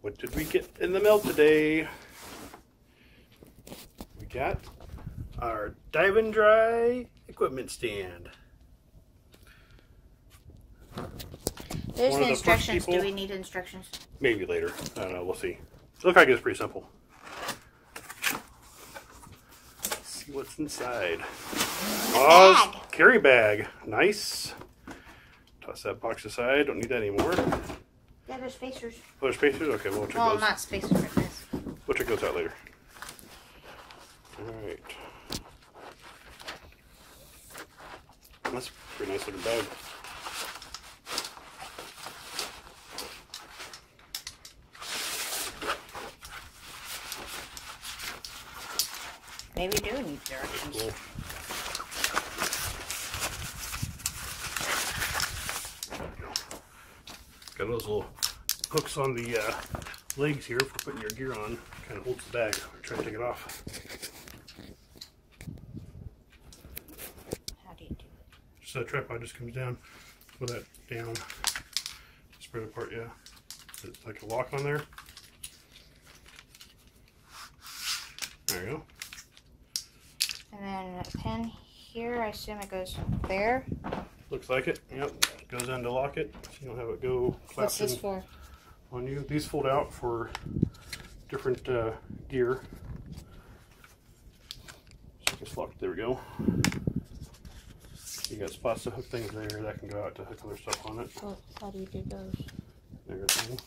What did we get in the mail today? We got our Dive and Dry equipment stand. There's the instructions. Do we need instructions? Maybe later. I don't know. We'll see. It looks like it's pretty simple. Let's see what's inside. Oh, carry bag. Nice. Toss that box aside. Don't need that anymore. Yeah, there's spacers. Oh, there's spacers? Okay, we'll check those. Well, not spacers like this. We'll check those out later. Alright. That's a pretty nice looking bag. Maybe we do need directions. Cool. Got those little hooks on the legs here for putting your gear on. Kind of holds the bag. Try to take it off. How do you do it? Just that tripod just comes down with that down. Spread apart, yeah. It's like a lock on there. There you go. And then a pin here, I assume it goes there. Looks like it. Yep. Goes in to lock it. So you don't have it go What's this for? On you. These fold out for different gear. So just locked. There we go. You got spots to hook things there. That can go out to hook other stuff on it. Oh, how do you do those? Everything.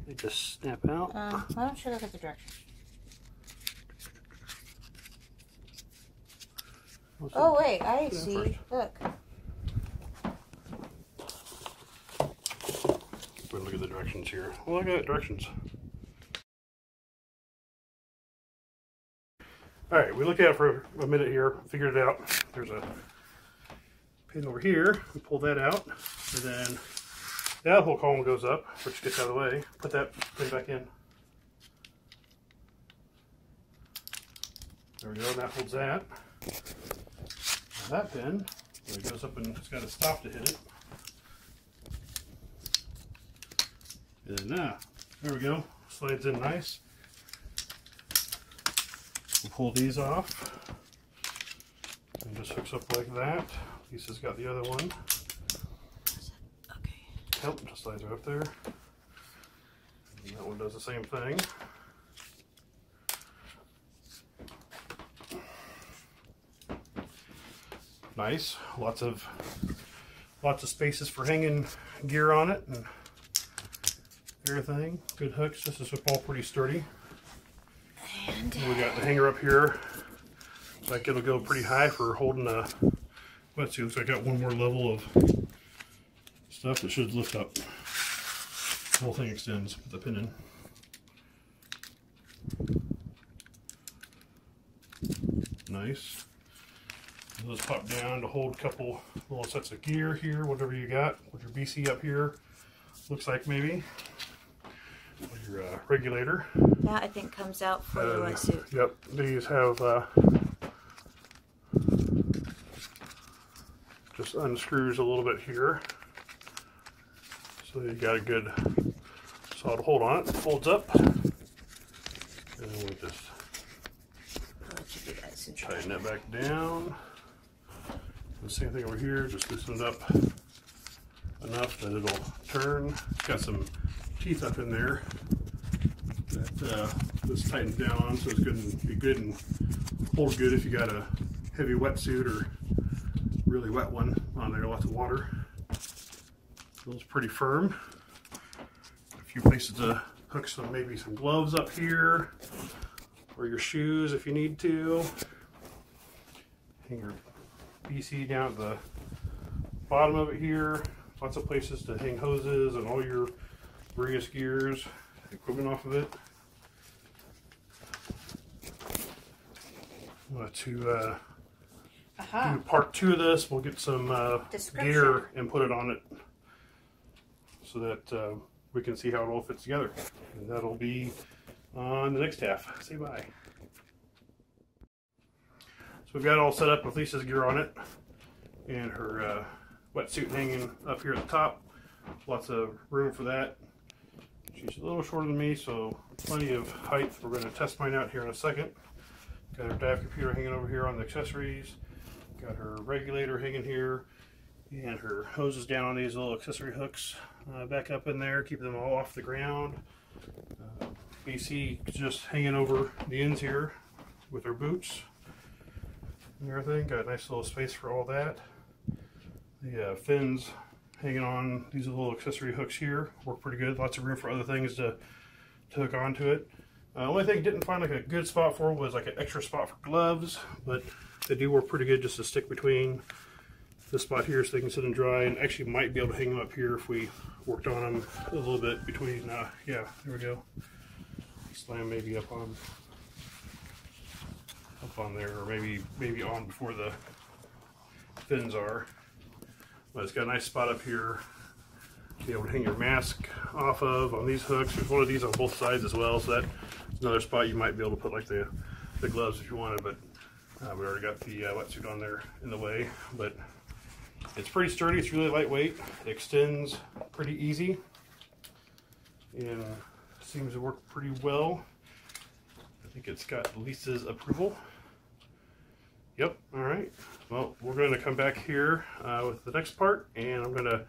They just snap out. Why don't you look at the directions? Oh wait, I see. Look. We'll look at the directions here. Well, I got directions. Alright, we looked at it for a minute here, figured it out. There's a pin over here. We pull that out, and then that whole column goes up, which gets out of the way. Put that pin back in. There we go, and that holds that. Now that pin, it goes up and it's got a stop to hit it. And then there we go, slides in nice. We'll pull these off. And just hooks up like that. Lisa's got the other one. Okay. Yep, just slides right up there. And that one does the same thing. Nice. Lots of spaces for hanging gear on it and everything. Good hooks. This is all pretty sturdy. And we got the hanger up here. Like it'll go pretty high for holding a wetsuit. So I got one more level of stuff that should lift up. The whole thing extends. Put the pin in. Nice. Those pop down to hold a couple little sets of gear here, whatever you got. With your BC up here, looks like maybe. With your regulator. That I think comes out for the wetsuit. Yep, these have just unscrews a little bit here. So you got a good solid hold on it. It folds up. And then we just tighten that back down. The same thing over here, just loosen it up enough that it'll turn. It's got some teeth up in there that this tightens down on, so it's going to be good and hold good if you got a heavy wetsuit or really wet one on there, lots of water. Feels pretty firm. A few places to hook some, maybe some gloves up here, or your shoes if you need to. Hang your BC down at the bottom of it here. Lots of places to hang hoses and all your various gears, equipment off of it. To do part 2 of this, we'll get some gear and put it on it so that we can see how it all fits together. And that'll be on the next half. Say bye. So we've got it all set up with Lisa's gear on it and her wetsuit hanging up here at the top. Lots of room for that. She's a little shorter than me, so plenty of height. We're going to test mine out here in a second. Got her dive computer hanging over here on the accessories. Got her regulator hanging here. And her hoses down on these little accessory hooks back up in there, keeping them all off the ground. AC just hanging over the ends here with her boots and everything. Got a nice little space for all that. The fins hanging on these little accessory hooks here work pretty good. Lots of room for other things to hook onto it. Only thing I didn't find like a good spot for was like an extra spot for gloves, but they do work pretty good just to stick between this spot here so they can sit and dry, and actually might be able to hang them up here if we worked on them a little bit between, yeah, there we go. Slam maybe up on there, or maybe on before the fins are. But it's got a nice spot up here to be able to hang your mask off of on these hooks. There's one of these on both sides as well, so that's another spot you might be able to put like the gloves if you wanted, but we already got the wetsuit on there in the way. But it's pretty sturdy, it's really lightweight, it extends pretty easy, and seems to work pretty well. I think it's got Lisa's approval. Yep, alright. Well, we're going to come back here with the next part, and I'm going to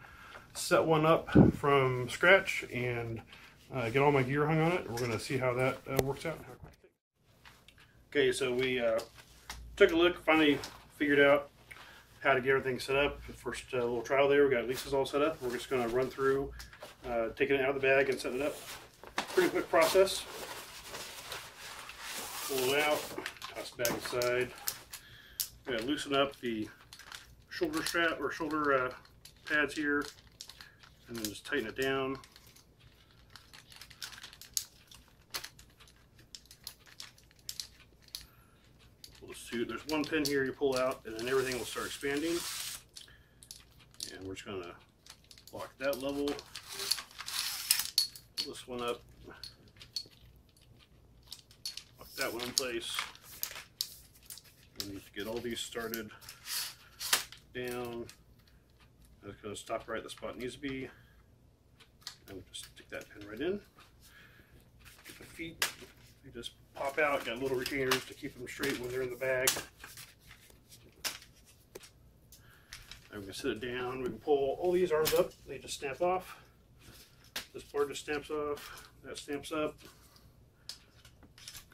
set one up from scratch and get all my gear hung on it. We're going to see how that works out. Okay, so we took a look, finally figured out how to get everything set up. The first little trial there, we got Lisa's all set up. We're just going to run through taking it out of the bag and setting it up. Pretty quick process. Pull it out, toss the bag aside. We're going to loosen up the shoulder strap or shoulder pads here, and then just tighten it down. There's one pin here you pull out, and then everything will start expanding. And we're just going to lock that level. Pull this one up. Lock that one in place. We need to get all these started down. I'm just going to stop right at the spot it needs to be. And just stick that pin right in. Get the feet. They just pop out, got little retainers to keep them straight when they're in the bag. And we can sit it down, we can pull all these arms up, they just snap off. This part just stamps off, that stamps up,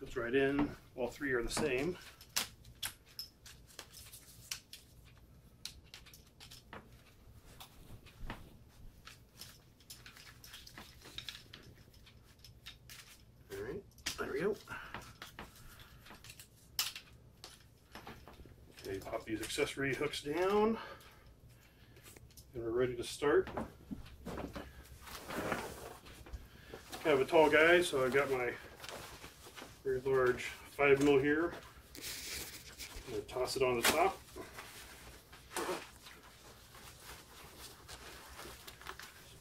goes right in. All three are the same. Alright, there we go. Okay, pop these accessory hooks down, and we're ready to start. Kind of a tall guy, so I've got my very large 5mm here. I'm going to toss it on the top.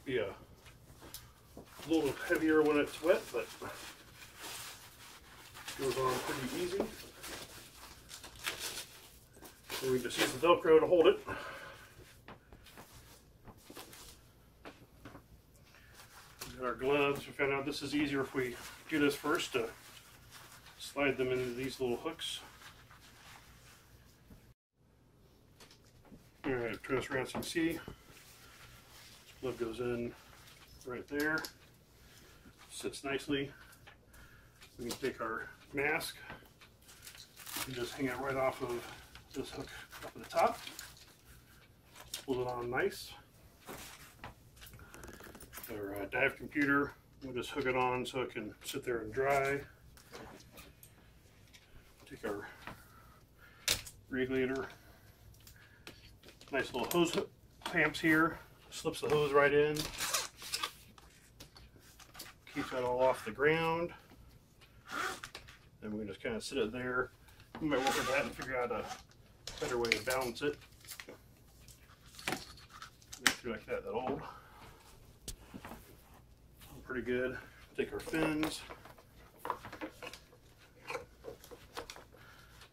Be a little heavier when it's wet, but goes on pretty easy. And we just use the Velcro to hold it. We got our gloves. We found out this is easier if we do this first to slide them into these little hooks. Alright, turn this around so you can see. This glove goes in right there. Sits nicely. We can take our mask and just hang it right off of this hook up at the top. Pull it on nice. Our dive computer, we'll just hook it on so it can sit there and dry. Take our regulator. Nice little hose clamps here. Slips the hose right in. Keeps that all off the ground. And we can just kind of sit it there. We might work with that and figure out a better way to balance it. Like that, that'll hold. Pretty good. Take our fins.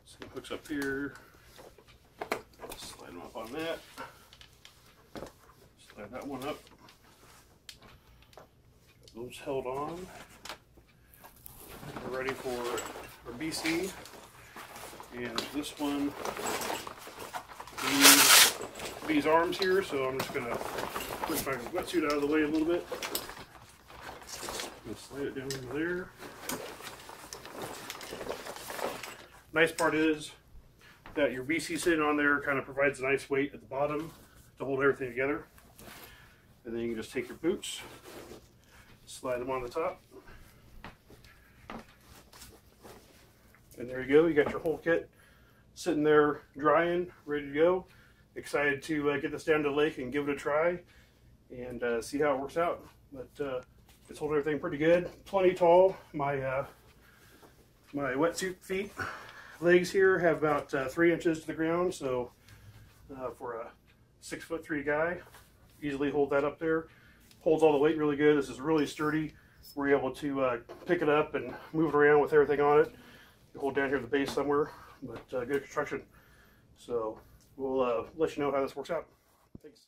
Some hooks up here. Slide them up on that. slide that one up. Those held on. We're ready for our BC. And this one, these arms here, so I'm just gonna push my wetsuit out of the way a little bit. I'm gonna slide it down into there. Nice part is that your BC sitting on there kind of provides a nice weight at the bottom to hold everything together. And then you can just take your boots, slide them on the top. And there you go, you got your whole kit sitting there drying, ready to go. Excited to get this down to the lake and give it a try and see how it works out. But it's holding everything pretty good. Plenty tall. My wetsuit feet, legs here have about 3 inches to the ground, so for a 6'3" guy, easily hold that up there. Holds all the weight really good. This is really sturdy. We're able to pick it up and move it around with everything on it. You hold down here at the base somewhere, but good construction. So we'll let you know how this works out. Thanks.